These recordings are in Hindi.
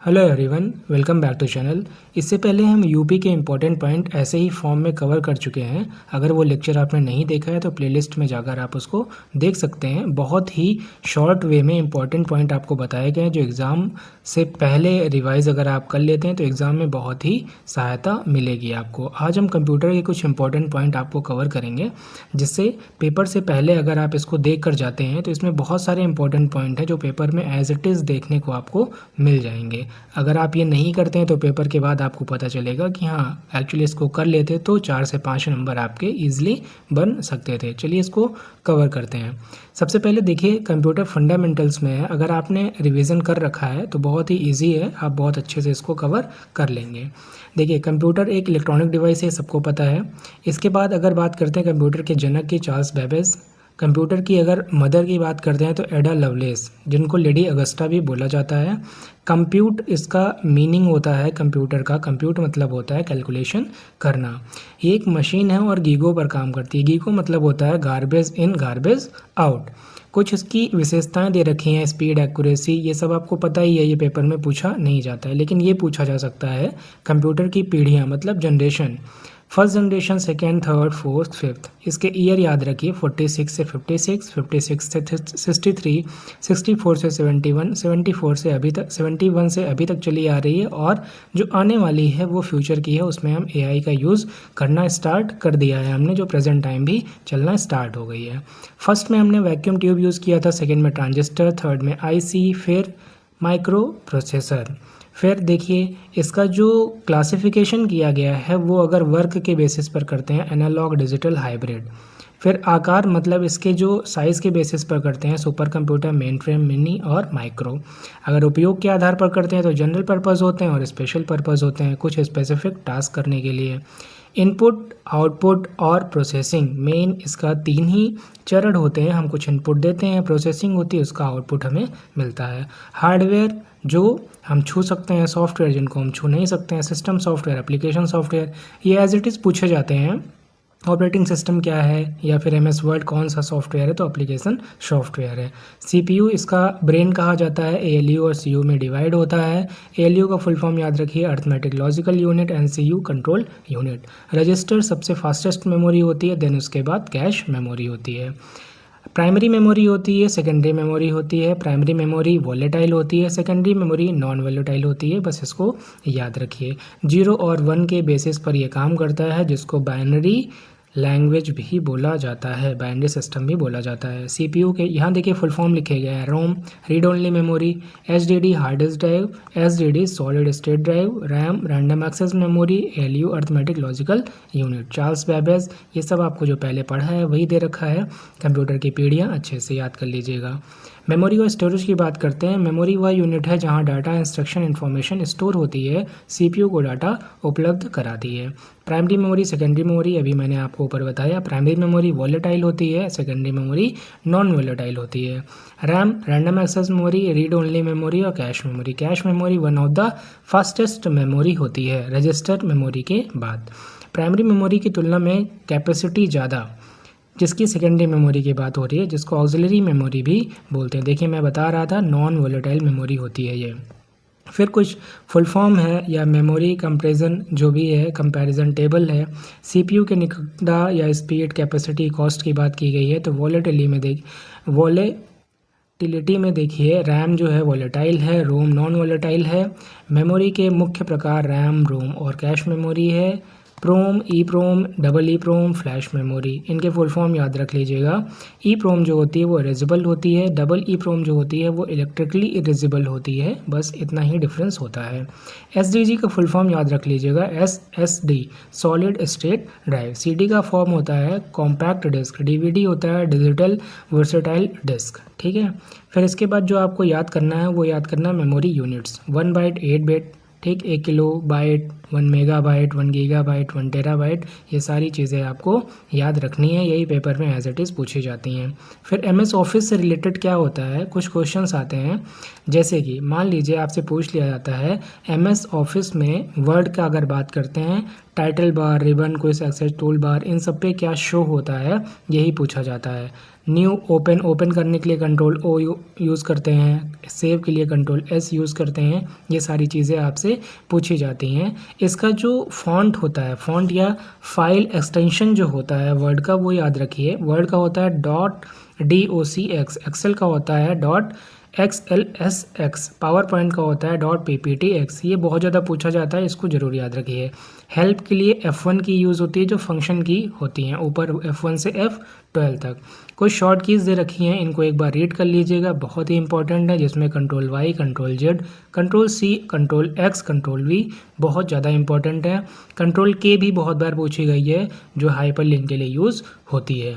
Hello everyone, welcome back to channel. इससे पहले हम यूपी के इम्पोर्टेंट पॉइंट ऐसे ही फॉर्म में कवर कर चुके हैं। अगर वो लेक्चर आपने नहीं देखा है तो प्लेलिस्ट में जाकर आप उसको देख सकते हैं। बहुत ही शॉर्ट वे में इम्पोर्टेंट पॉइंट आपको बताए गए हैं जो एग्ज़ाम से पहले रिवाइज़ अगर आप कर लेते हैं तो एग्ज़ाम में बहुत ही सहायता मिलेगी आपको। आज हम कंप्यूटर के कुछ इंपॉर्टेंट पॉइंट आपको कवर करेंगे, जिससे पेपर से पहले अगर आप इसको देख कर जाते हैं तो इसमें बहुत सारे इंपॉर्टेंट पॉइंट हैं जो पेपर में एज इट इज़ देखने को आपको मिल जाएंगे। अगर आप ये नहीं करते हैं तो पेपर के बाद आपको पता चलेगा कि हाँ, एक्चुअली इसको कर लेते तो 4 से 5 नंबर आपके ईजिली बन सकते थे। चलिए इसको कवर करते हैं। सबसे पहले देखिए, कंप्यूटर फंडामेंटल्स में है। अगर आपने रिवीजन कर रखा है तो बहुत ही ईजी है, आप बहुत अच्छे से इसको कवर कर लेंगे। देखिए, कंप्यूटर एक इलेक्ट्रॉनिक डिवाइस है, सबको पता है। इसके बाद अगर बात करते हैं कंप्यूटर के जनक की, चार्ल्स बेबेज। कंप्यूटर की अगर मदर की बात करते हैं तो एडा लवलेस, जिनको लेडी अगस्टा भी बोला जाता है। कंप्यूट, इसका मीनिंग होता है कंप्यूटर का, कंप्यूट मतलब होता है कैलकुलेशन करना। ये एक मशीन है और गीगो पर काम करती है। गीगो मतलब होता है गार्बेज इन गार्बेज आउट। कुछ इसकी विशेषताएं दे रखी हैं, स्पीड, एक्यूरेसी, ये सब आपको पता ही है, ये पेपर में पूछा नहीं जाता है। लेकिन ये पूछा जा सकता है कंप्यूटर की पीढ़ियाँ मतलब generation, first generation, second, third, fourth, fifth. इसके ईयर याद रखिए, 46 से 56, 56 से 63, 64 से 71, 74 से अभी तक, 71 से अभी तक चली आ रही है। और जो आने वाली है वो फ्यूचर की है, उसमें हम एआई का यूज़ करना स्टार्ट कर दिया है हमने, जो प्रेजेंट टाइम भी चलना स्टार्ट हो गई है। फर्स्ट में हमने वैक्यूम ट्यूब यूज़ किया था, सेकेंड में ट्रांजिस्टर, थर्ड में आईसी, फिर माइक्रो प्रोसेसर। फिर देखिए, इसका जो क्लासिफिकेशन किया गया है वो अगर वर्क के बेसिस पर करते हैं, एनालॉग, डिजिटल, हाइब्रिड। फिर आकार मतलब इसके जो साइज़ के बेसिस पर करते हैं, super computer, main frame, mini और माइक्रो। अगर उपयोग के आधार पर करते हैं तो जनरल पर्पज़ होते हैं और स्पेशल पर्पज़ होते हैं, कुछ स्पेसिफिक टास्क करने के लिए। इनपुट, आउटपुट और प्रोसेसिंग, मेन इसका 3 ही चरण होते हैं। हम कुछ इनपुट देते हैं, प्रोसेसिंग होती है, उसका आउटपुट हमें मिलता है। हार्डवेयर जो हम छू सकते हैं, सॉफ्टवेयर जिनको हम छू नहीं सकते हैं, सिस्टम सॉफ्टवेयर, एप्लीकेशन सॉफ्टवेयर, ये एज इट इज़ पूछे जाते हैं। ऑपरेटिंग सिस्टम क्या है, या फिर एमएस वर्ड कौन सा सॉफ्टवेयर है, तो एप्लीकेशन सॉफ्टवेयर है। सीपीयू इसका ब्रेन कहा जाता है, एएलयू और सीयू में डिवाइड होता है। एएलयू का फुल फॉर्म याद रखिए, arithmetic logical unit, NCU control unit. Register सबसे फास्टेस्ट मेमोरी होती है, देन उसके बाद कैश मेमोरी होती है। प्राइमरी मेमोरी होती है, सेकेंडरी मेमोरी होती है। प्राइमरी मेमोरी वॉलेटाइल होती है, सेकेंडरी मेमोरी नॉन वॉलेटाइल होती है, बस इसको याद रखिए। 0 और 1 के बेसिस पर यह काम करता है, जिसको बाइनरी लैंग्वेज भी बोला जाता है, बाइनरी सिस्टम भी बोला जाता है। सीपीयू के यहाँ देखिए फुल फॉर्म लिखे गए हैं, ROM read only memory, HDD hard disk drive, SDD solid state drive, RAM random access memory, ALU arithmetic logical unit. Charles Babbage, ये सब आपको जो पहले पढ़ा है वही दे रखा है। कंप्यूटर की पीढ़ियाँ अच्छे से याद कर लीजिएगा। मेमोरी और स्टोरेज की बात करते हैं। मेमोरी वह यूनिट है जहां डाटा, इंस्ट्रक्शन, इन्फॉर्मेशन स्टोर होती है, सीपीयू को डाटा उपलब्ध कराती है। प्राइमरी मेमोरी, सेकेंडरी मेमोरी, अभी मैंने आपको ऊपर बताया। प्राइमरी मेमोरी वॉलेटाइल होती है, सेकेंडरी मेमोरी नॉन वॉलेटाइल होती है। RAM random access memory, read only memory और cache memory. Cache memory one of the fastest memory होती है रजिस्टर मेमोरी के बाद। प्राइमरी मेमोरी की तुलना में कैपेसिटी ज़्यादा, जिसकी सेकेंडरी मेमोरी की बात हो रही है, जिसको ऑक्सिलरी मेमोरी भी बोलते हैं। देखिए मैं बता रहा था, नॉन वोलेटाइल मेमोरी होती है ये। फिर कुछ फुल फॉर्म है या मेमोरी कंपैरिजन जो भी है, कंपैरिजन टेबल है। सीपीयू के निकटा या स्पीड, कैपेसिटी, कॉस्ट की बात की गई है। तो वॉलेटिलिटी में देखिए, रैम जो है वॉलेटाइल है, रोम नॉन वॉलेटाइल है। मेमोरी के मुख्य प्रकार रैम, रोम और कैश मेमोरी है। प्रोम, ई प्रोम, डबल ई प्रोम, फ्लैश मेमोरी, इनके फुल फॉर्म याद रख लीजिएगा। ई प्रोम जो होती है वो इरेजिबल होती है, डबल ई प्रोम जो होती है वो इलेक्ट्रिकली इरेजिबल होती है, बस इतना ही डिफरेंस होता है। एसडीजी का फुल फॉर्म याद रख लीजिएगा, SSD solid state drive. CD का फॉर्म होता है कॉम्पैक्ट डिस्क, डीवीडी होता है डिजिटल वर्सेटाइल डिस्क, ठीक है। फिर इसके बाद जो आपको याद करना है वो याद करना है मेमोरी यूनिट्स। 1 बाइट, 8 बिट, ठीक, 1 kilo byte, 1 megabyte, 1 gigabyte, 1 terabyte, ये सारी चीज़ें आपको याद रखनी है, यही पेपर में एज इट इज़ पूछी जाती हैं। फिर एमएस ऑफिस से रिलेटेड क्या होता है, कुछ क्वेश्चंस आते हैं, जैसे कि मान लीजिए आपसे पूछ लिया जाता है एमएस ऑफिस में वर्ड का अगर बात करते हैं, title bar, ribbon, quick access tool bar, इन सब पे क्या शो होता है, यही पूछा जाता है। न्यू ओपन करने के लिए कंट्रोल ओ यूज़ करते हैं, सेव के लिए कंट्रोल एस यूज़ करते हैं। ये सारी चीज़ें आपसे पूछी जाती हैं। इसका जो फॉन्ट होता है, फॉन्ट या फाइल एक्सटेंशन जो होता है वर्ड का, वो याद रखिए। वर्ड का होता है .docx, एक्सेल का होता है .xlsx, पावर पॉइंट का होता है .pptx। ये बहुत ज़्यादा पूछा जाता है, इसको ज़रूर याद रखिए। हेल्प के लिए F1 की यूज़ होती है जो फंक्शन की होती हैं, ऊपर F1 से F12 तक। कुछ शॉर्ट कीज़ दे रखी हैं, इनको एक बार रीड कर लीजिएगा, बहुत ही इंपॉर्टेंट है, जिसमें control Y, control Z, control C, control X, control V बहुत ज़्यादा इंपॉर्टेंट है। कंट्रोल K भी बहुत बार पूछी गई है, जो हाइपर लिंक के लिए यूज़ होती है।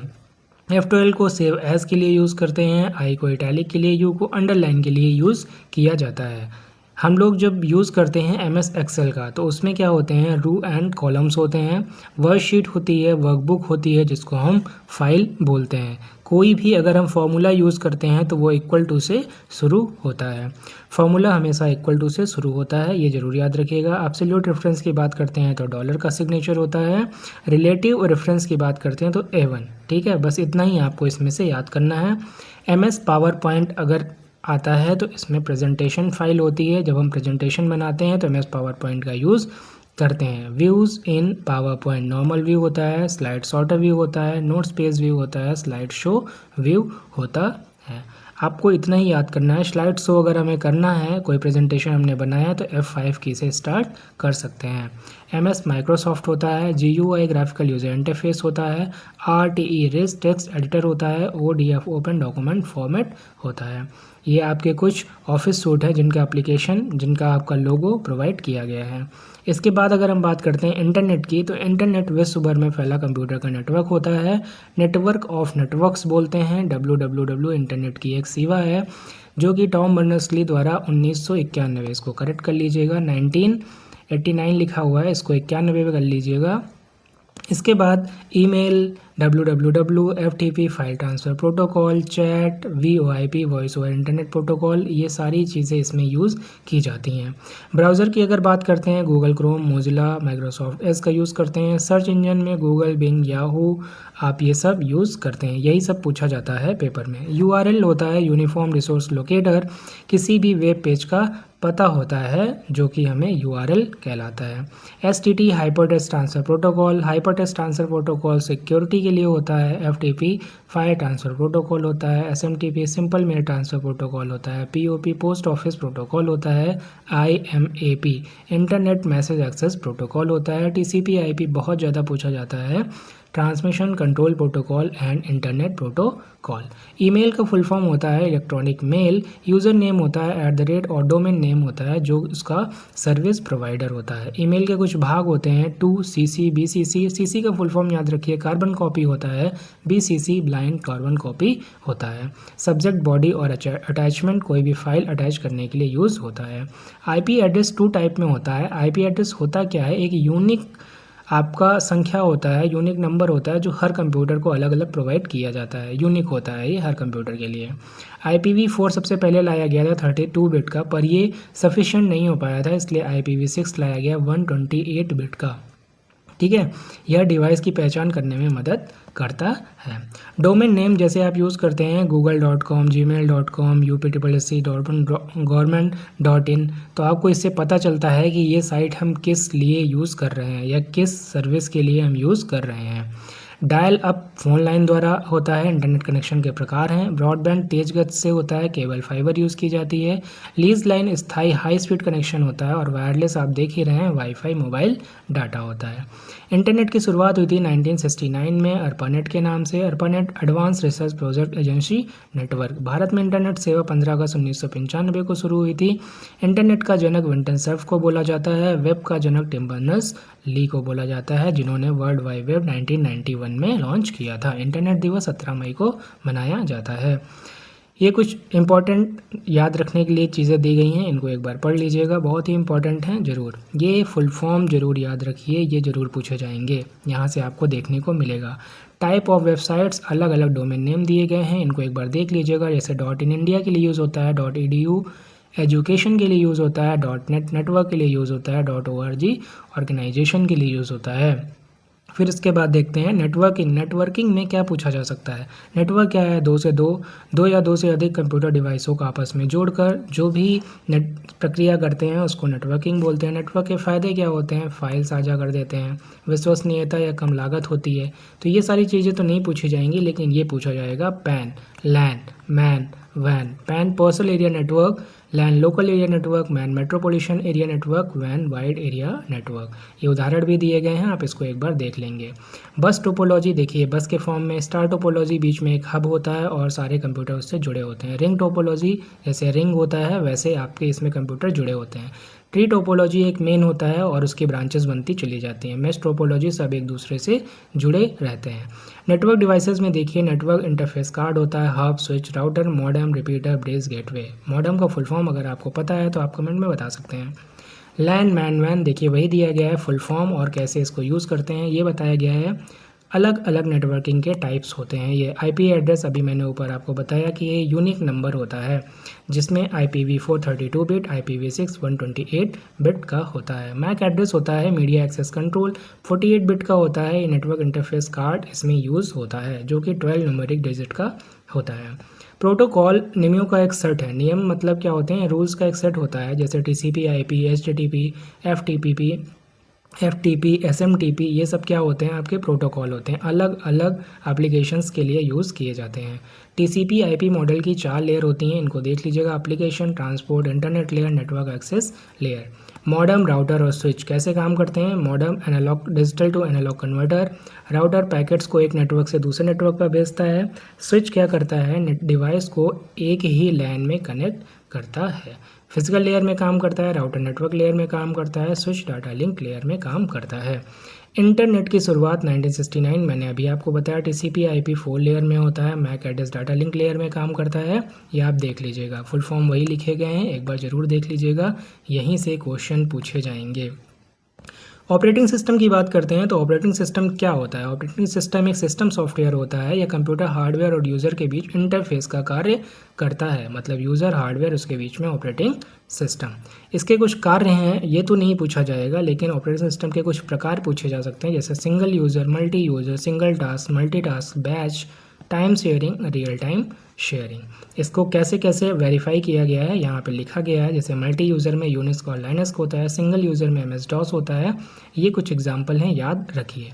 F12 को सेव एज के लिए यूज़ करते हैं, I को इटैलिक के लिए, U को अंडरलाइन के लिए यूज़ किया जाता है। हम लोग जब यूज़ करते हैं MS एक्सेल का, तो उसमें क्या होते हैं, रो एंड कॉलम्स होते हैं, वर्कशीट होती है, वर्कबुक होती है, जिसको हम फाइल बोलते हैं। कोई भी अगर हम फॉर्मूला यूज़ करते हैं तो वो इक्वल टू से शुरू होता है। फॉर्मूला हमेशा इक्वल टू से शुरू होता है, ये ज़रूर याद रखिएगा। एब्सोल्यूट रेफरेंस की बात करते हैं तो डॉलर का सिग्नेचर होता है। रिलेटिव रेफरेंस की बात करते हैं तो A1। ठीक है, बस इतना ही आपको इसमें से याद करना है। MS पावर पॉइंट अगर आता है तो इसमें प्रेजेंटेशन फाइल होती है, जब हम प्रेजेंटेशन बनाते हैं तो MS पावर पॉइंट का यूज़ करते हैं। Views in power point, normal view होता है, स्लाइड सॉर्टर व्यू होता है, नोट्स पेज व्यू होता है, स्लाइड शो व्यू होता है। आपको इतना ही याद करना है। स्लाइड शो अगर हमें करना है, कोई प्रेजेंटेशन हमने बनाया तो F5 की से स्टार्ट कर सकते हैं। MS माइक्रोसॉफ्ट होता है, GUI ग्राफिकल यूज़र इंटरफेस होता है, RTE रिच टेक्स्ट एडिटर होता है, ODF ओपन डॉक्यूमेंट फॉर्मेट होता है। ये आपके कुछ ऑफिस सूट है जिनका एप्लीकेशन, जिनका आपका लोगो प्रोवाइड किया गया है। इसके बाद अगर हम बात करते हैं इंटरनेट की, तो इंटरनेट विश्व भर में फैला कंप्यूटर का नेटवर्क होता है, नेटवर्क ऑफ नेटवर्क्स बोलते हैं। WWW इंटरनेट की एक सेवा है जो कि टॉम बर्नर्स-ली द्वारा 1991, इसको करेक्ट कर लीजिएगा, 1989 लिखा हुआ है, इसको 91 पे कर लीजिएगा। इसके बाद email, WWW, FTP file transfer protocol, chat, VoIP voice over internet protocol, ये सारी चीज़ें इसमें यूज़ की जाती हैं। ब्राउज़र की अगर बात करते हैं, Google Chrome, Mozilla, Microsoft Edge का यूज़ करते हैं। सर्च इंजन में गूगल, बिंग, याहू, आप ये सब यूज़ करते हैं। यही सब पूछा जाता है पेपर में। URL होता है यूनिफॉर्म रिसोर्स लोकेटर, किसी भी वेब पेज का पता होता है जो कि हमें URL कहलाता है। STT hypertext transfer protocol, hypertext transfer protocol security के लिए होता है। FTP फाइल ट्रांसफ़र प्रोटोकॉल होता है। SMTP simple mail transfer protocol होता है। POP पोस्ट ऑफिस प्रोटोकॉल होता है। IMAP internet message access protocol होता है। TCP IP बहुत ज़्यादा पूछा जाता है, transmission control protocol and internet protocol. Email का फुल फॉर्म होता है इलेक्ट्रॉनिक मेल, यूज़र नेम होता है @ और डोमेन नेम होता है जो उसका सर्विस प्रोवाइडर होता है। ईमेल के कुछ भाग होते हैं, टू, CC, BCC। CC का फुल फॉर्म याद रखिए, कार्बन कॉपी होता है। BCC ब्लाइंड कार्बन कॉपी होता है। सब्जेक्ट, बॉडी और अटैचमेंट, कोई भी फाइल अटैच करने के लिए यूज़ होता है। IP एड्रेस 2 टाइप में होता है। IP एड्रेस होता क्या है, एक यूनिक आपका संख्या होता है, यूनिक नंबर होता है जो हर कंप्यूटर को अलग अलग प्रोवाइड किया जाता है। यूनिक होता है ये हर कंप्यूटर के लिए। IPv4 सबसे पहले लाया गया था 32 बिट का, पर ये सफिशिएंट नहीं हो पाया था, इसलिए IPv6 लाया गया 128 बिट का। ठीक है, यह डिवाइस की पहचान करने में मदद करता है। डोमेन नेम जैसे आप यूज़ करते हैं google.com, gmail.com, UPSC.in, government.in, तो आपको इससे पता चलता है कि ये साइट हम किस लिए यूज़ कर रहे हैं या किस सर्विस के लिए हम यूज़ कर रहे हैं। डायल अप फ़ोन लाइन द्वारा होता है। इंटरनेट कनेक्शन के प्रकार हैं, ब्रॉडबैंड तेज गति से होता है, केबल फाइबर यूज़ की जाती है। लीज लाइन स्थायी हाई स्पीड कनेक्शन होता है, और वायरलेस आप देख ही रहे हैं, वाईफाई मोबाइल डाटा होता है। इंटरनेट की शुरुआत हुई थी 1969 में ARPANET के नाम से, ARPANET advance research project agency network. Bharat में इंटरनेट सेवा 15 अगस्त 1995 को शुरू हुई थी। इंटरनेट का जनक विंटन सर्फ को बोला जाता है। वेब का जनक टिम बर्नर्स-ली को बोला जाता है, जिन्होंने वर्ल्ड वाइड वेब 1991 में लॉन्च किया था। इंटरनेट दिवस 17 मई को मनाया जाता है। ये कुछ इंपॉर्टेंट याद रखने के लिए चीज़ें दी गई हैं, इनको एक बार पढ़ लीजिएगा, बहुत ही इंपॉर्टेंट हैं ज़रूर। ये फुल फॉर्म ज़रूर याद रखिए, ये ज़रूर पूछे जाएंगे, यहाँ से आपको देखने को मिलेगा। टाइप ऑफ वेबसाइट्स, अलग अलग डोमेन नेम दिए गए हैं, इनको एक बार देख लीजिएगा। जैसे .in इंडिया के लिए यूज़ होता है, .edu एजुकेशन के लिए यूज़ होता है, .net नेटवर्क के लिए यूज़ होता है, .org ऑर्गेनाइजेशन के लिए यूज़ होता है। फिर इसके बाद देखते हैं नेटवर्किंग। नेटवर्किंग में क्या पूछा जा सकता है? नेटवर्क क्या है? दो या दो से अधिक कंप्यूटर डिवाइसों को आपस में जोड़कर जो भी नेट प्रक्रिया करते हैं उसको नेटवर्किंग बोलते हैं। नेटवर्क के फ़ायदे क्या होते हैं? फाइल साझा कर देते हैं, विश्वसनीयता या कम लागत होती है। तो ये सारी चीज़ें तो नहीं पूछी जाएंगी, लेकिन ये पूछा जाएगा पैन, लैन, man, van. Pan personal area network, लैन local area network, man metropolitan area network, van wide area network. ये उदाहरण भी दिए गए हैं, आप इसको एक बार देख लेंगे। बस टोपोलॉजी देखिए, बस के फॉर्म में स्टार टोपोलॉजी, बीच में एक हब होता है और सारे कंप्यूटर उससे जुड़े होते हैं। रिंग टोपोलॉजी, जैसे रिंग होता है वैसे आपके इसमें कंप्यूटर जुड़े होते हैं। ट्री टोपोलॉजी एक मेन होता है और उसकी ब्रांचेस बनती चली जाती हैं। मेश टोपोलॉजी सब एक दूसरे से जुड़े रहते हैं। नेटवर्क डिवाइसेस में देखिए, नेटवर्क इंटरफेस कार्ड होता है, hub, switch, router, modem, repeater, brace, gateway. Modem का फुल फॉर्म अगर आपको पता है तो आप कमेंट में बता सकते हैं। लैन, मैन, वैन देखिए वही दिया गया है, फुल फॉर्म और कैसे इसको यूज़ करते हैं ये बताया गया है। अलग अलग नेटवर्किंग के टाइप्स होते हैं। ये आईपी एड्रेस अभी मैंने ऊपर आपको बताया कि ये यूनिक नंबर होता है, जिसमें IPv4 32 बिट, IPv6 128 बिट का होता है। मैक एड्रेस होता है, मीडिया एक्सेस कंट्रोल 48 बिट का होता है। ये नेटवर्क इंटरफेस कार्ड इसमें यूज़ होता है जो कि 12 न्यूमेरिक डिजिट का होता है। प्रोटोकॉल नियमों का एक सेट है। नियम मतलब क्या होते हैं? रूल्स का एक सेट होता है, जैसे TCP, IP, HTTP, FTP, SMTP, ये सब क्या होते हैं? आपके प्रोटोकॉल होते हैं, अलग अलग एप्लीकेशंस के लिए यूज़ किए जाते हैं। TCP IP मॉडल की 4 लेयर होती हैं, इनको देख लीजिएगा। Application, transport, internet layer, network access layer. Modem, router और स्विच कैसे काम करते हैं? Modem analog digital to analog converter. Router packets को एक नेटवर्क से दूसरे नेटवर्क पर भेजता है। स्विच क्या करता है? डिवाइस को एक ही लैन में कनेक्ट करता है। फिजिकल लेयर में काम करता है, राउटर नेटवर्क लेयर में काम करता है, स्विच डाटा लिंक लेयर में काम करता है। इंटरनेट की शुरुआत 1969, मैंने अभी आपको बताया, TCP IP 4 लेयर में होता है। MAC address data link layer में काम करता है, ये आप देख लीजिएगा। फुल फॉर्म वही लिखे गए हैं, एक बार ज़रूर देख लीजिएगा, यहीं से क्वेश्चन पूछे जाएंगे। ऑपरेटिंग सिस्टम की बात करते हैं तो ऑपरेटिंग सिस्टम क्या होता है? ऑपरेटिंग सिस्टम एक सिस्टम सॉफ्टवेयर होता है, यह कंप्यूटर हार्डवेयर और यूज़र के बीच इंटरफेस का कार्य करता है। मतलब यूज़र, हार्डवेयर, उसके बीच में ऑपरेटिंग सिस्टम। इसके कुछ कार्य हैं, ये तो नहीं पूछा जाएगा, लेकिन ऑपरेटिंग सिस्टम के कुछ प्रकार पूछे जा सकते हैं, जैसे single user, multi user, single task, multitask, batch, time sharing, real time sharing. इसको कैसे कैसे वेरीफाई किया गया है यहाँ पे लिखा गया है। जैसे मल्टी यूज़र में यूनिक्स और लाइनक्स होता है, सिंगल यूज़र में MS DOS होता है। ये कुछ एग्जाम्पल हैं, याद रखिए।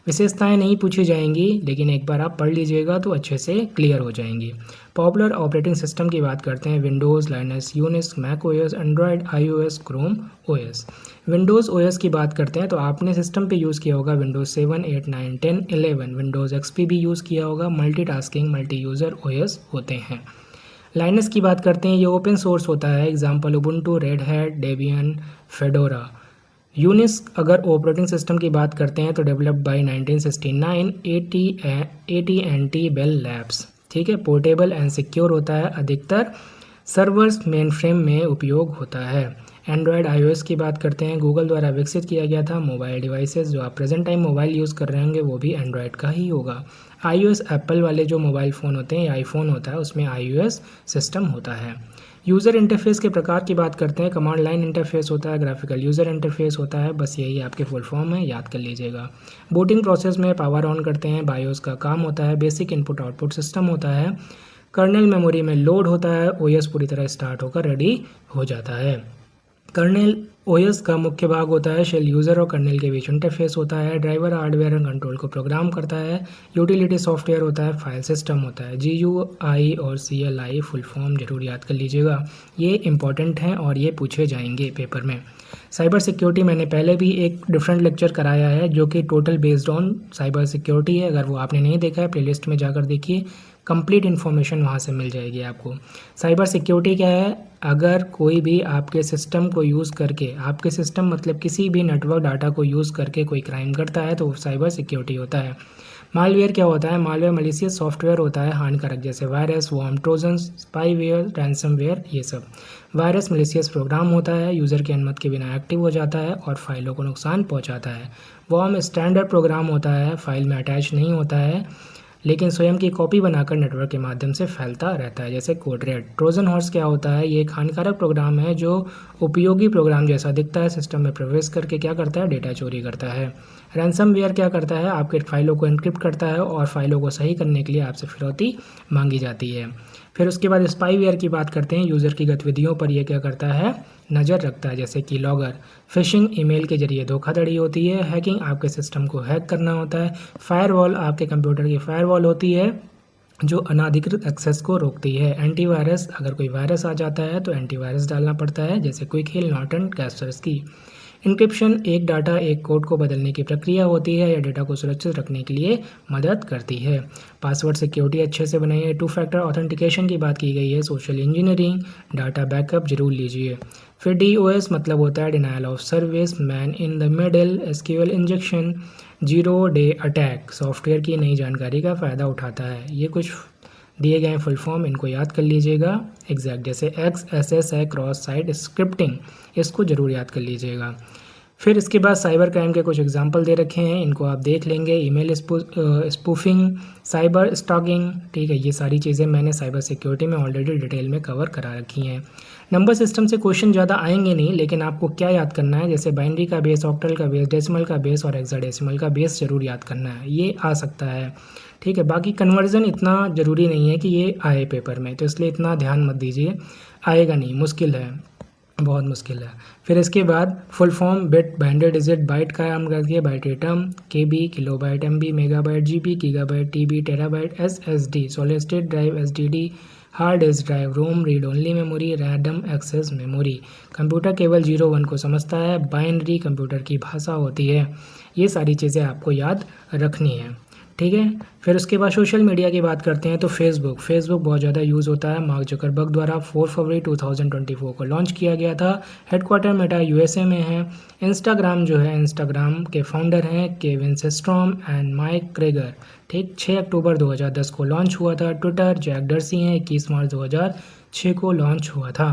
विशेषताएं नहीं पूछी जाएंगी, लेकिन एक बार आप पढ़ लीजिएगा तो अच्छे से क्लियर हो जाएंगी। पॉपुलर ऑपरेटिंग सिस्टम की बात करते हैं, Windows, Linux, Unix, Mac OS, Android, iOS, Chrome OS। Windows OS की बात करते हैं तो आपने सिस्टम पे यूज़ किया होगा विंडोज़ 7, 8, 9, 10, 11। विंडोज़ XP भी यूज़ किया होगा। मल्टीटास्किंग, मल्टी यूज़र OS होते हैं। लाइनक्स की बात करते हैं, ये ओपन सोर्स होता है, example Ubuntu, red hat, Debian, fedora. Unix अगर ऑपरेटिंग सिस्टम की बात करते हैं तो developed by 1969 AT&T bell labs. ठीक है, पोर्टेबल एंड सिक्योर होता है, अधिकतर सर्वर्स मेनफ्रेम में उपयोग होता है। एंड्रॉयड iOS की बात करते हैं, गूगल द्वारा विकसित किया गया था। मोबाइल डिवाइसेस, जो आप प्रेजेंट टाइम मोबाइल यूज़ कर रहे होंगे वो भी एंड्रॉयड का ही होगा। iOS एप्पल वाले जो मोबाइल फ़ोन होते हैं या आईफोन होता है उसमें iOS सिस्टम होता है। यूज़र इंटरफेस के प्रकार की बात करते हैं, कमांड लाइन इंटरफेस होता है, ग्राफिकल यूज़र इंटरफेस होता है, बस यही आपके फुल फॉर्म है, याद कर लीजिएगा। बूटिंग प्रोसेस में पावर ऑन करते हैं, बायोस का काम होता है, बेसिक इनपुट आउटपुट सिस्टम होता है, कर्नेल मेमोरी में लोड होता है, OS पूरी तरह स्टार्ट होकर रेडी हो जाता है। कर्नेल OS का मुख्य भाग होता है, शेल यूज़र और कर्नेल के बीच इंटरफेस होता है, ड्राइवर हार्डवेयर एंड कंट्रोल को प्रोग्राम करता है, यूटिलिटी सॉफ्टवेयर होता है, फाइल सिस्टम होता है। GUI और CLI फुल फॉर्म जरूर याद कर लीजिएगा, ये इंपॉर्टेंट हैं और ये पूछे जाएंगे पेपर में। साइबर सिक्योरिटी मैंने पहले भी एक डिफरेंट लेक्चर कराया है जो कि total based on cyber security है, अगर वो आपने नहीं देखा है प्लेलिस्ट में जाकर देखिए, कंप्लीट इन्फॉर्मेशन वहाँ से मिल जाएगी आपको। साइबर सिक्योरिटी क्या है? अगर कोई भी आपके सिस्टम को यूज़ करके, आपके सिस्टम मतलब किसी भी नेटवर्क डाटा को यूज़ करके कोई क्राइम करता है तो वो साइबर सिक्योरिटी होता है। मालवेयर क्या होता है? मालवेयर मलिशियस सॉफ्टवेयर होता है, हानिकारक, जैसे virus, worm, Trojan, spyware, ransomware, ये सब। वायरस मलिशियस प्रोग्राम होता है, यूज़र की अनुमति के बिना एक्टिव हो जाता है और फाइलों को नुकसान पहुंचाता है। वॉर्म स्टैंडर्ड प्रोग्राम होता है, फाइल में अटैच नहीं होता है। लेकिन स्वयं की कॉपी बनाकर नेटवर्क के माध्यम से फैलता रहता है, जैसे कोड रेड। ट्रोजन हॉर्स क्या होता है? ये एक हानिकारक प्रोग्राम है जो उपयोगी प्रोग्राम जैसा दिखता है, सिस्टम में प्रवेश करके क्या करता है? डेटा चोरी करता है। रैंसमवेयर क्या करता है? आपके फाइलों को एन्क्रिप्ट करता है और फाइलों को सही करने के लिए आपसे फिरौती मांगी जाती है। फिर उसके बाद स्पाईवेयर की बात करते हैं। यूज़र की गतिविधियों पर यह क्या करता है? नज़र रखता है, जैसे कि लॉगर। फिशिंग ईमेल के जरिए धोखाधड़ी होती है। हैकिंग आपके सिस्टम को हैक करना होता है। फायरवॉल आपके कंप्यूटर की फायरवॉल होती है जो अनाधिकृत एक्सेस को रोकती है। एंटीवायरस, अगर कोई वायरस आ जाता है तो एंटीवायरस डालना पड़ता है, जैसे Quick Heal, Norton, Kaspersky. Encryption एक डाटा एक कोड को बदलने की प्रक्रिया होती है या डेटा को सुरक्षित रखने के लिए मदद करती है। पासवर्ड सिक्योरिटी अच्छे से बनाइए। टू फैक्टर ऑथेंटिकेशन की बात की गई है। सोशल इंजीनियरिंग, डाटा बैकअप जरूर लीजिए। फिर DOS मतलब होता है denial of service, man in the middle, SQL injection, zero day attack software की नई जानकारी का फ़ायदा उठाता है। ये कुछ दिए गए फुल फॉर्म, इनको याद कर लीजिएगा एग्जैक्ट, जैसे XSS है क्रॉस साइट स्क्रिप्टिंग, इसको ज़रूर याद कर लीजिएगा। फिर इसके बाद साइबर क्राइम के कुछ एग्जाम्पल दे रखे हैं, इनको आप देख लेंगे। ईमेल स्पूफिंग, साइबर स्टॉकिंग, ठीक है, ये सारी चीज़ें मैंने साइबर सिक्योरिटी में ऑलरेडी डिटेल में कवर करा रखी हैं। नंबर सिस्टम से क्वेश्चन ज़्यादा आएंगे नहीं, लेकिन आपको क्या याद करना है? जैसे बाइनरी का बेस, ऑक्टल का बेस, डेसिमल का बेस और हेक्साडेसिमल का बेस ज़रूर याद करना है, ये आ सकता है, ठीक है। बाकी कन्वर्जन इतना ज़रूरी नहीं है कि ये आए पेपर में, तो इसलिए इतना ध्यान मत दीजिए, आएगा नहीं, मुश्किल है, बहुत मुश्किल है। फिर इसके बाद full form, bit, binary digit, byte का काम करती है, byte atom, KB, kilobyte, MB, megabyte, GB, gigabyte, TB, terabyte, SSD, solid state drive, SSD, hard disk drive, ROM, read only memory, random access memory. Computer केवल 0-1 को समझता है। बाइनरी कंप्यूटर की भाषा होती है। ये सारी चीज़ें आपको याद रखनी है, ठीक है। फिर उसके बाद सोशल मीडिया की बात करते हैं तो फेसबुक बहुत ज़्यादा यूज़ होता है। मार्क जुकरबर्ग द्वारा 4 फरवरी 2024 को लॉन्च किया गया था। हेडक्वार्टर मेटा USA में है। इंस्टाग्राम जो है, इंस्टाग्राम के फाउंडर हैं केविन सिस्ट्रॉम एंड माइक क्रेगर, ठीक, 6 अक्टूबर 2010 को लॉन्च हुआ था। ट्विटर जैक डर्सी हैं, 21 मार्च 2006 को लॉन्च हुआ था।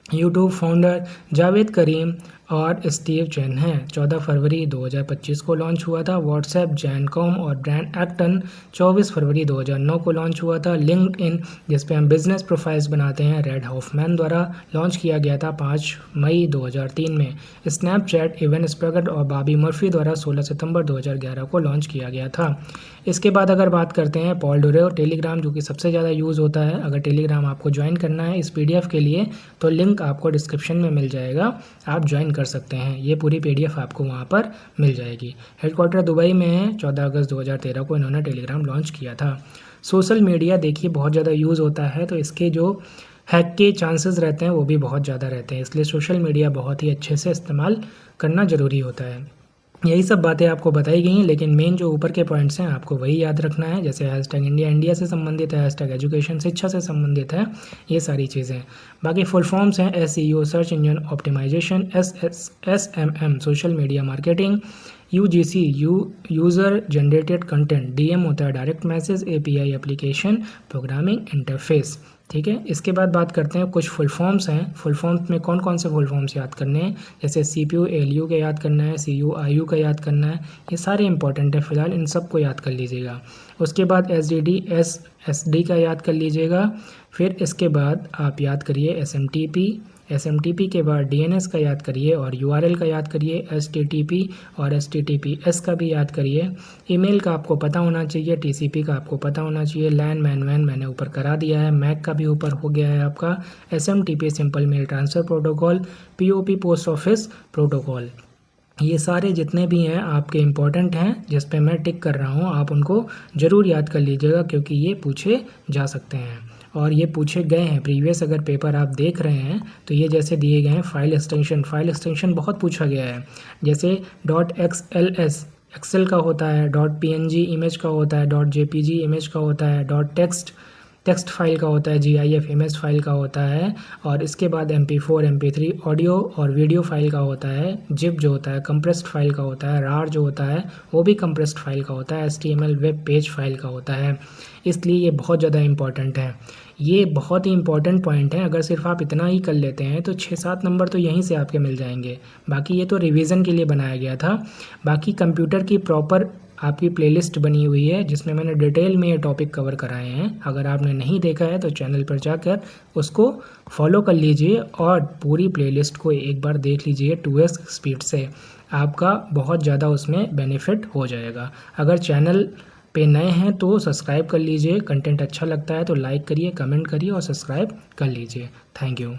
यूट्यूब फाउंडर जावेद करीम और स्टीव चेन हैं, 14 फरवरी 2025 को लॉन्च हुआ था। व्हाट्सएप जैन कॉम और ब्रांड एक्टन 24 फरवरी 2009 को लॉन्च हुआ था। लिंक्डइन, जिस पे हम बिजनेस प्रोफाइल्स बनाते हैं, रेड हॉफमैन द्वारा लॉन्च किया गया था 5 मई 2003 में। स्नैपचैट इवन स्प्रगट और बॉबी मर्फी द्वारा 16 सितंबर 2011 को लॉन्च किया गया था। इसके बाद अगर बात करते हैं पॉल डोरे, टेलीग्राम, जो कि सबसे ज़्यादा यूज़ होता है। अगर टेलीग्राम आपको ज्वाइन करना है इस PDF के लिए तो लिंक आपको डिस्क्रिप्शन में मिल जाएगा, आप ज्वाइन कर सकते हैं। ये पूरी PDF आपको वहाँ पर मिल जाएगी। हेडक्वार्टर दुबई में है। 14 अगस्त 2013 को इन्होंने टेलीग्राम लॉन्च किया था। सोशल मीडिया देखिए बहुत ज़्यादा यूज़ होता है, तो इसके जो हैक के चांसेस रहते हैं वो भी बहुत ज़्यादा रहते हैं, इसलिए सोशल मीडिया बहुत ही अच्छे से इस्तेमाल करना ज़रूरी होता है। यही सब बातें आपको बताई गई हैं, लेकिन मेन जो ऊपर के पॉइंट्स हैं आपको वही याद रखना है। जैसे हैशटैग इंडिया से संबंधित है, हैशटैग एजुकेशन शिक्षा से संबंधित है, ये सारी चीज़ें। बाकी फुल फॉर्म्स हैं SEO search engine optimisation, SMM social media marketing, UGC user generated content, DM होता है direct message, API application programming interface, ठीक है। इसके बाद बात करते हैं कुछ फुल फॉर्म्स हैं। फुल फॉर्म्स में कौन कौन से फुल फॉर्म्स याद करने हैं? जैसे CPU ALU का याद करना है, CU IU का याद करना है, ये सारे इंपॉर्टेंट है, फिलहाल इन सब को याद कर लीजिएगा। उसके बाद SDD SSD का याद कर लीजिएगा। फिर इसके बाद आप याद करिए SMTP के बाद DNS का याद करिए और URL का याद करिए, HTTP और HTTPS का भी याद करिए। ईमेल का आपको पता होना चाहिए, TCP का आपको पता होना चाहिए, LAN मैन मैंने ऊपर करा दिया है, MAC का भी ऊपर हो गया है आपका, SMTP simple mail transfer protocol, POP post office protocol, ये सारे जितने भी हैं आपके इम्पॉर्टेंट हैं, जिस पे मैं टिक कर रहा हूँ, आप उनको ज़रूर याद कर लीजिएगा क्योंकि ये पूछे जा सकते हैं और ये पूछे गए हैं। प्रीवियस अगर पेपर आप देख रहे हैं तो ये जैसे दिए गए हैं फाइल एक्सटेंशन बहुत पूछा गया है। जैसे .xls एक्सेल का होता है, .png इमेज का होता है, .jpg इमेज का होता है, टेक्स्ट फाइल का होता है, GIF इमेज फाइल का होता है, और इसके बाद MP4 MP3 ऑडियो और वीडियो फाइल का होता है, जिप जो होता है कंप्रेस्ड फाइल का होता है, RAR जो होता है वो भी कंप्रेस्ड फाइल का होता है, HTML वेब पेज फाइल का होता है। इसलिए ये बहुत ज़्यादा इंपॉर्टेंट है, ये बहुत ही इंपॉर्टेंट पॉइंट है। अगर सिर्फ आप इतना ही कर लेते हैं तो 6-7 नंबर तो यहीं से आपके मिल जाएंगे। बाकी ये तो रिवीजन के लिए बनाया गया था। बाकी कंप्यूटर की प्रॉपर आपकी प्लेलिस्ट बनी हुई है जिसमें मैंने डिटेल में ये टॉपिक कवर कराए हैं। अगर आपने नहीं देखा है तो चैनल पर जाकर उसको फॉलो कर लीजिए और पूरी प्लेलिस्ट को एक बार देख लीजिए 2x स्पीड से। आपका बहुत ज़्यादा उसमें बेनिफिट हो जाएगा। अगर चैनल पे नए हैं तो सब्सक्राइब कर लीजिए। कंटेंट अच्छा लगता है तो लाइक करिए, कमेंट करिए और सब्सक्राइब कर लीजिए। Thank you.